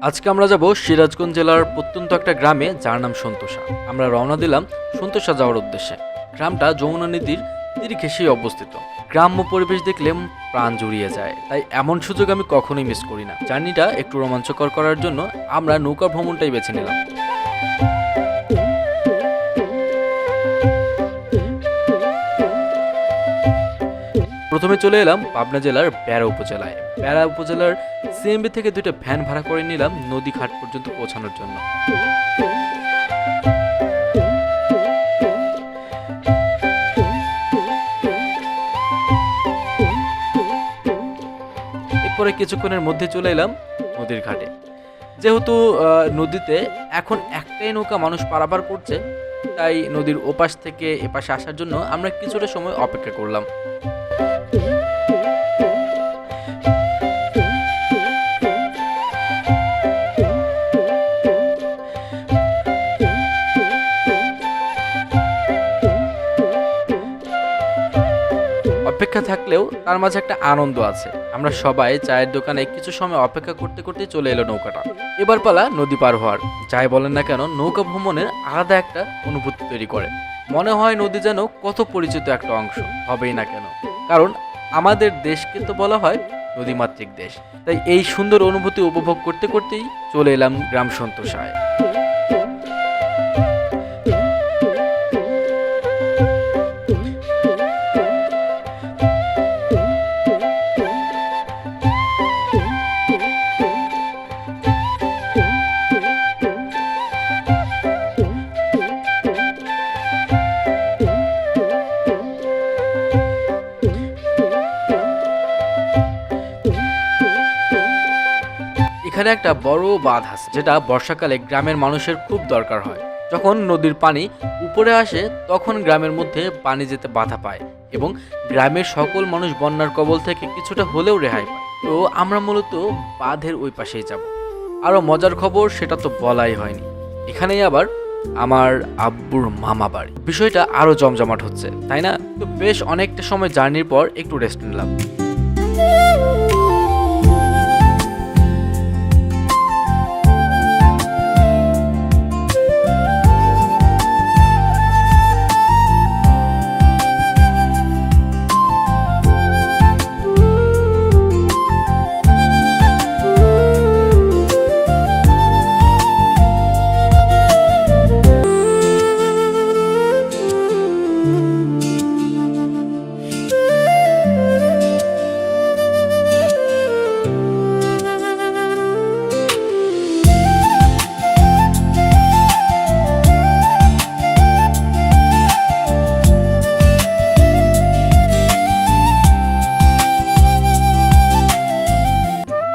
আজকে আমরা যাব সিরাজগঞ্জ জেলার প্রত্যন্ত একটা গ্রামে যার নাম সন্তোষা। আমরা রওনা দিলাম সন্তোষা যাওয়ার উদ্দেশ্যে। গ্রামটা যমুনা নদীর তীর ঘেঁষেই অবস্থিত। গ্রাম্য পরিবেশ দেখলে প্রাণ জুড়িয়ে যায়, তাই এমন সুযোগ আমি কখনোই মিস করি না। জার্নিটা একটু রোমাঞ্চকর করার জন্য আমরা নৌকা ভ্রমণটাই বেছে নিলাম। প্রথমে চলে এলাম পাবনা জেলার বেড়া উপজেলায়। বেড়া উপজেলার সিএমবি থেকে দুইটা ভ্যান ভাড়া করে নিলাম নদী ঘাট পর্যন্ত পৌঁছানোর জন্য। এরপরে কিছুক্ষণের মধ্যে চলে এলাম নদীর ঘাটে। যেহেতু নদীতে এখন একটাই নৌকা মানুষ পারাপার করছে, তাই নদীর ওপাশ থেকে এপাশে আসার জন্য আমরা কিছুটা সময় অপেক্ষা করলাম। অপেক্ষা থাকলেও তার মাঝে একটা আনন্দ আছে। আমরা সবাই চায়ের দোকানে কিছু সময় অপেক্ষা করতে করতে চলে এলো নৌকাটা। এবার পালা নদী পার হওয়ার। যাই বলেন না কেন, নৌকা ভ্রমণের আলাদা একটা অনুভূতি তৈরি করে। মনে হয় নদী যেন কত পরিচিত একটা অংশ, হবেই না কেন, কারণ আমাদের দেশকে তো বলা হয় নদীমাতৃক দেশ। তাই এই সুন্দর অনুভূতি উপভোগ করতে করতেই চলে এলাম গ্রাম সন্তোষায়। এখানে একটা বড় বাঁধ আছে, যেটা বর্ষাকালে গ্রামের মানুষের খুব দরকার হয়। যখন নদীর পানি উপরে আসে তখন গ্রামের মধ্যে পানি যেতে বাধা পায় এবং গ্রামের সকল মানুষ বন্যার কবল থেকে কিছুটা হলেও রেহাই পায়। তো আমরা মূলত বাঁধের ওই পাশেই যাব। আরও মজার খবর, সেটা তো বলাই হয়নি, এখানেই আবার আমার আব্বুর মামা বাড়ি। বিষয়টা আরও জমজমাট হচ্ছে, তাই না? তো বেশ অনেকটা সময় জার্নির পর একটু রেস্ট নিলাম।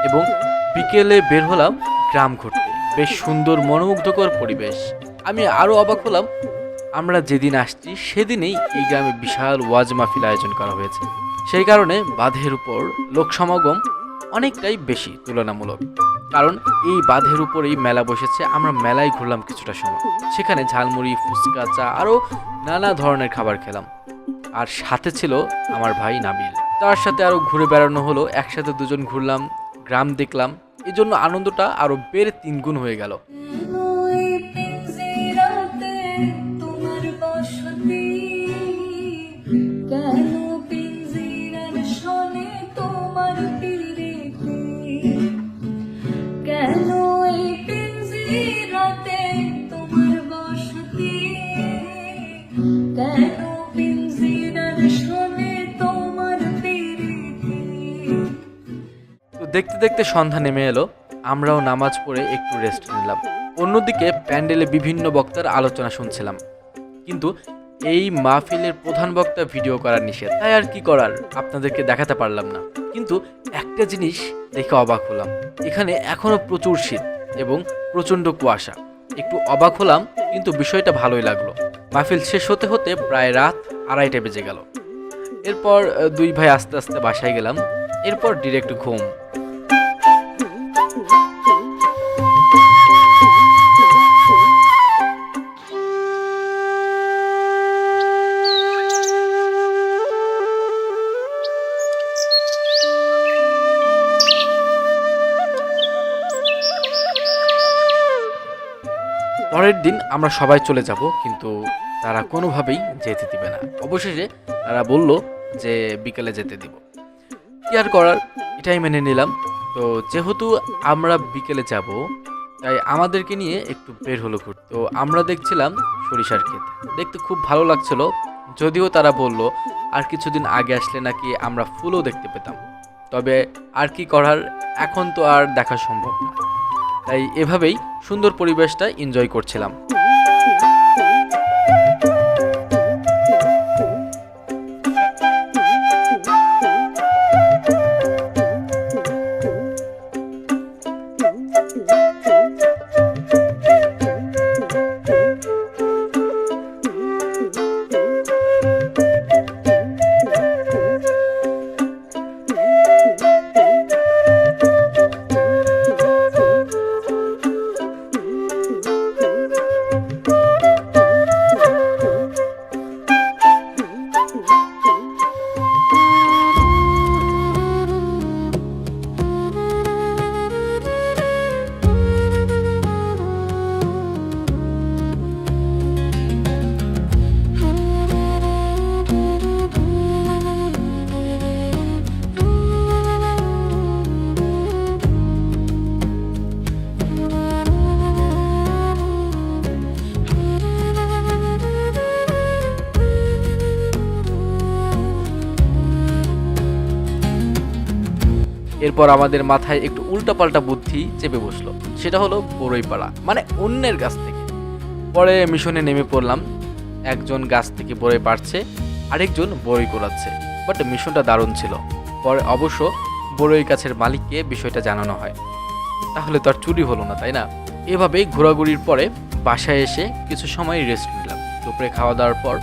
এবং বিকেলে বের হলাম গ্রাম ঘুরতে। বেশ সুন্দর মনোমুগ্ধকর পরিবেশ। আমি আরও অবাক হলাম, আমরা যেদিন আসছি সেদিনেই এই গ্রামে বিশাল ওয়াজ মাহফিল আয়োজন করা হয়েছে। সেই কারণে বাঁধের উপর লোক সমাগম অনেকটাই বেশি তুলনামূলক, কারণ এই বাঁধের উপরেই মেলা বসেছে। আমরা মেলায় ঘুরলাম কিছুটা সময়, সেখানে ঝালমুড়ি, ফুচকা, চা আরও নানা ধরনের খাবার খেলাম। আর সাথে ছিল আমার ভাই নাবিল, তার সাথে আরও ঘুরে বেড়ানো হলো। একসাথে দুজন ঘুরলাম, গ্রাম দেখলাম, এই জন্য আনন্দটা আরো বেড়ে 3 গুণ হয়ে গেল। দেখতে দেখতে সন্ধ্যা নেমে এলো। আমরাও নামাজ পড়ে একটু রেস্ট নিলাম। অন্যদিকে প্যান্ডেলে বিভিন্ন বক্তার আলোচনা শুনছিলাম, কিন্তু এই মাহফিলের প্রধান বক্তা ভিডিও করার নিষেধ, তাই আর কি করার, আপনাদেরকে দেখাতে পারলাম না। কিন্তু একটা জিনিস দেখে অবাক হলাম, এখানে এখনো প্রচুর শীত এবং প্রচণ্ড কুয়াশা। একটু অবাক হলাম, কিন্তু বিষয়টা ভালোই লাগলো। মাহফিল শেষ হতে হতে প্রায় রাত 2:30 বেজে গেল। এরপর দুই ভাই আস্তে আস্তে বাসায় গেলাম। এরপর ডিরেক্ট ঘুম। পরের দিন আমরা সবাই চলে যাব, কিন্তু তারা কোনোভাবেই যেতে দিবে না। অবশেষে তারা বলল যে বিকেলে যেতে দিব। কি আর করার, এটাই মেনে নিলাম। তো যেহেতু আমরা বিকেলে যাব, তাই আমাদেরকে নিয়ে একটু বের হলো ঘুরতে। তো আমরা দেখছিলাম সরিষার ক্ষেত, দেখতে খুব ভালো লাগছিল। যদিও তারা বলল আর কিছুদিন আগে আসলে নাকি আমরা ফুলও দেখতে পেতাম, তবে আর কি করার, এখন তো আর দেখা সম্ভব না। তাই এভাবেই সুন্দর পরিবেশটা এনজয় করছিলাম। এরপর আমাদের মাথায় একটু উল্টাপাল্টা বুদ্ধি চেপে বসলো, সেটা হলো বড়ই পাড়া, মানে অন্যের গাছ থেকে। পরে মিশনে নেমে পড়লাম। একজন গাছ থেকে বড়ই পাড়ছে, আরেকজন বড়ই কোড়াচ্ছে। বাট মিশনটা দারুণ ছিল। পরে অবশ্য বড়ই গাছের মালিককে বিষয়টা জানানো হয়। তাহলে তো আর চুরি হলো না, তাই না? এভাবেই ঘোরাঘুরির পরে বাসায় এসে কিছু সময় রেস্ট নিলাম। দুপুরে খাওয়া দাওয়ার পর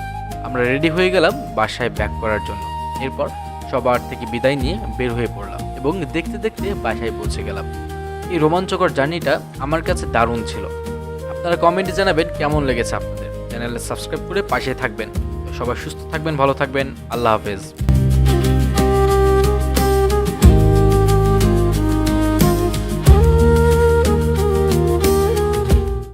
আমরা রেডি হয়ে গেলাম বাসায় ব্যাক করার জন্য। এরপর সবার থেকে বিদায় নিয়ে বের হয়ে পড়লাম এবং দেখতে দেখতে বাসায় পৌঁছে গেলাম। এই রোমাঞ্চকর জার্নিটা আমার কাছে দারুণ ছিল। আপনারা কমেন্টে জানাবেন কেমন লেগেছে আপনাদের। চ্যানেলে সাবস্ক্রাইব করে পাশে থাকবেন। সবাই সুস্থ থাকবেন, ভালো থাকবেন। আল্লাহ হাফেজ।